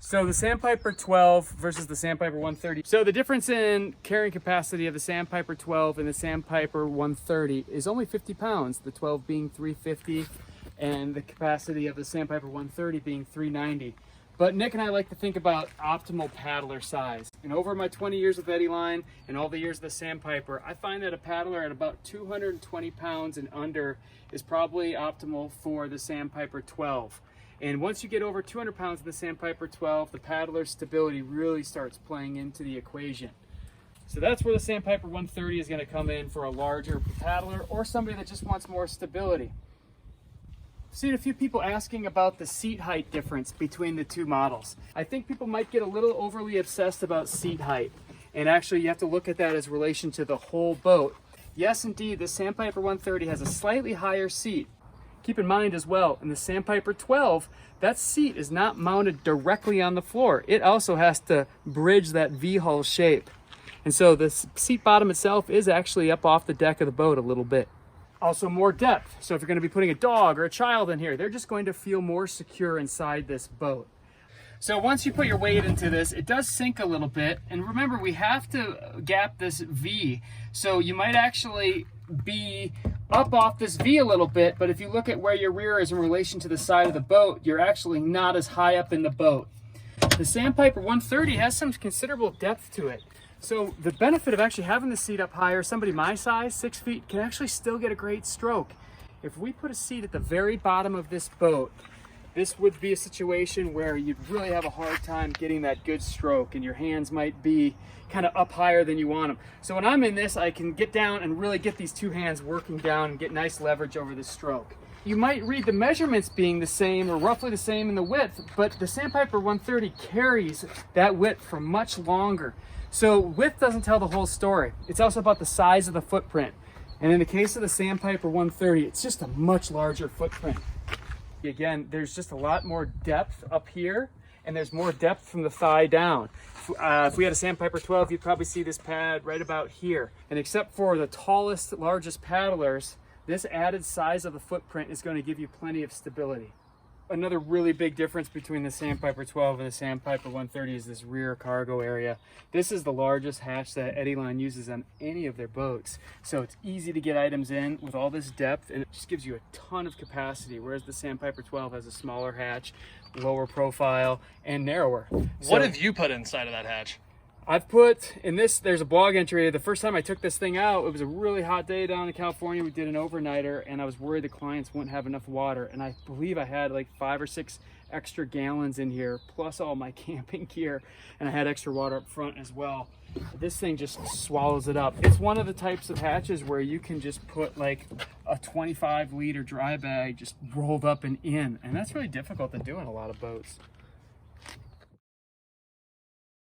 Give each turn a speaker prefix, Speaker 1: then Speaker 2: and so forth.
Speaker 1: So the Sandpiper 12 versus the Sandpiper 130. So the difference in carrying capacity of the Sandpiper 12 and the Sandpiper 130 is only 50 pounds, the 12 being 350 and the capacity of the Sandpiper 130 being 390. But Nick and I like to think about optimal paddler size. And over my 20 years with Eddyline and all the years of the Sandpiper, I find that a paddler at about 220 pounds and under is probably optimal for the Sandpiper 12. And once you get over 200 pounds of the Sandpiper 12, the paddler stability really starts playing into the equation. So that's where the Sandpiper 130 is going to come in for a larger paddler or somebody that just wants more stability. I've seen a few people asking about the seat height difference between the two models. I think people might get a little overly obsessed about seat height, and actually you have to look at that as relation to the whole boat. Yes, indeed, the Sandpiper 130 has a slightly higher seat. Keep in mind as well, in the Sandpiper 12, that seat is not mounted directly on the floor. It also has to bridge that V-hull shape. And so the seat bottom itself is actually up off the deck of the boat a little bit. Also more depth. So if you're going to be putting a dog or a child in here, they're just going to feel more secure inside this boat. So once you put your weight into this, it does sink a little bit. And remember, we have to gap this V. So you might actually be up off this V a little bit, but if you look at where your rear is in relation to the side of the boat, you're actually not as high up in the boat. The Sandpiper 130 has some considerable depth to it. So the benefit of actually having the seat up higher, somebody my size, 6 feet, can actually still get a great stroke. If we put a seat at the very bottom of this boat, this would be a situation where you'd really have a hard time getting that good stroke, and your hands might be kind of up higher than you want them. So when I'm in this, I can get down and really get these two hands working down and get nice leverage over the stroke. You might read the measurements being the same or roughly the same in the width, but the Sandpiper 130 carries that width for much longer. So width doesn't tell the whole story. It's also about the size of the footprint. And in the case of the Sandpiper 130, it's just a much larger footprint. Again, there's just a lot more depth up here, and there's more depth from the thigh down. If we had a Sandpiper 12, you'd probably see this pad right about here. And except for the tallest, largest paddlers, this added size of the footprint is going to give you plenty of stability. Another really big difference between the Sandpiper 12 and the Sandpiper 130 is this rear cargo area. This is the largest hatch that Eddyline uses on any of their boats. So it's easy to get items in with all this depth, and it just gives you a ton of capacity, whereas the Sandpiper 12 has a smaller hatch, lower profile, and narrower.
Speaker 2: What have you put inside of that hatch?
Speaker 1: I've put in this, there's a blog entry. The first time I took this thing out, it was a really hot day down in California. We did an overnighter, and I was worried the clients wouldn't have enough water. And I believe I had like 5 or 6 extra gallons in here, plus all my camping gear. And I had extra water up front as well. This thing just swallows it up. It's one of the types of hatches where you can just put like a 25-liter dry bag just rolled up and in. And that's really difficult to do in a lot of boats.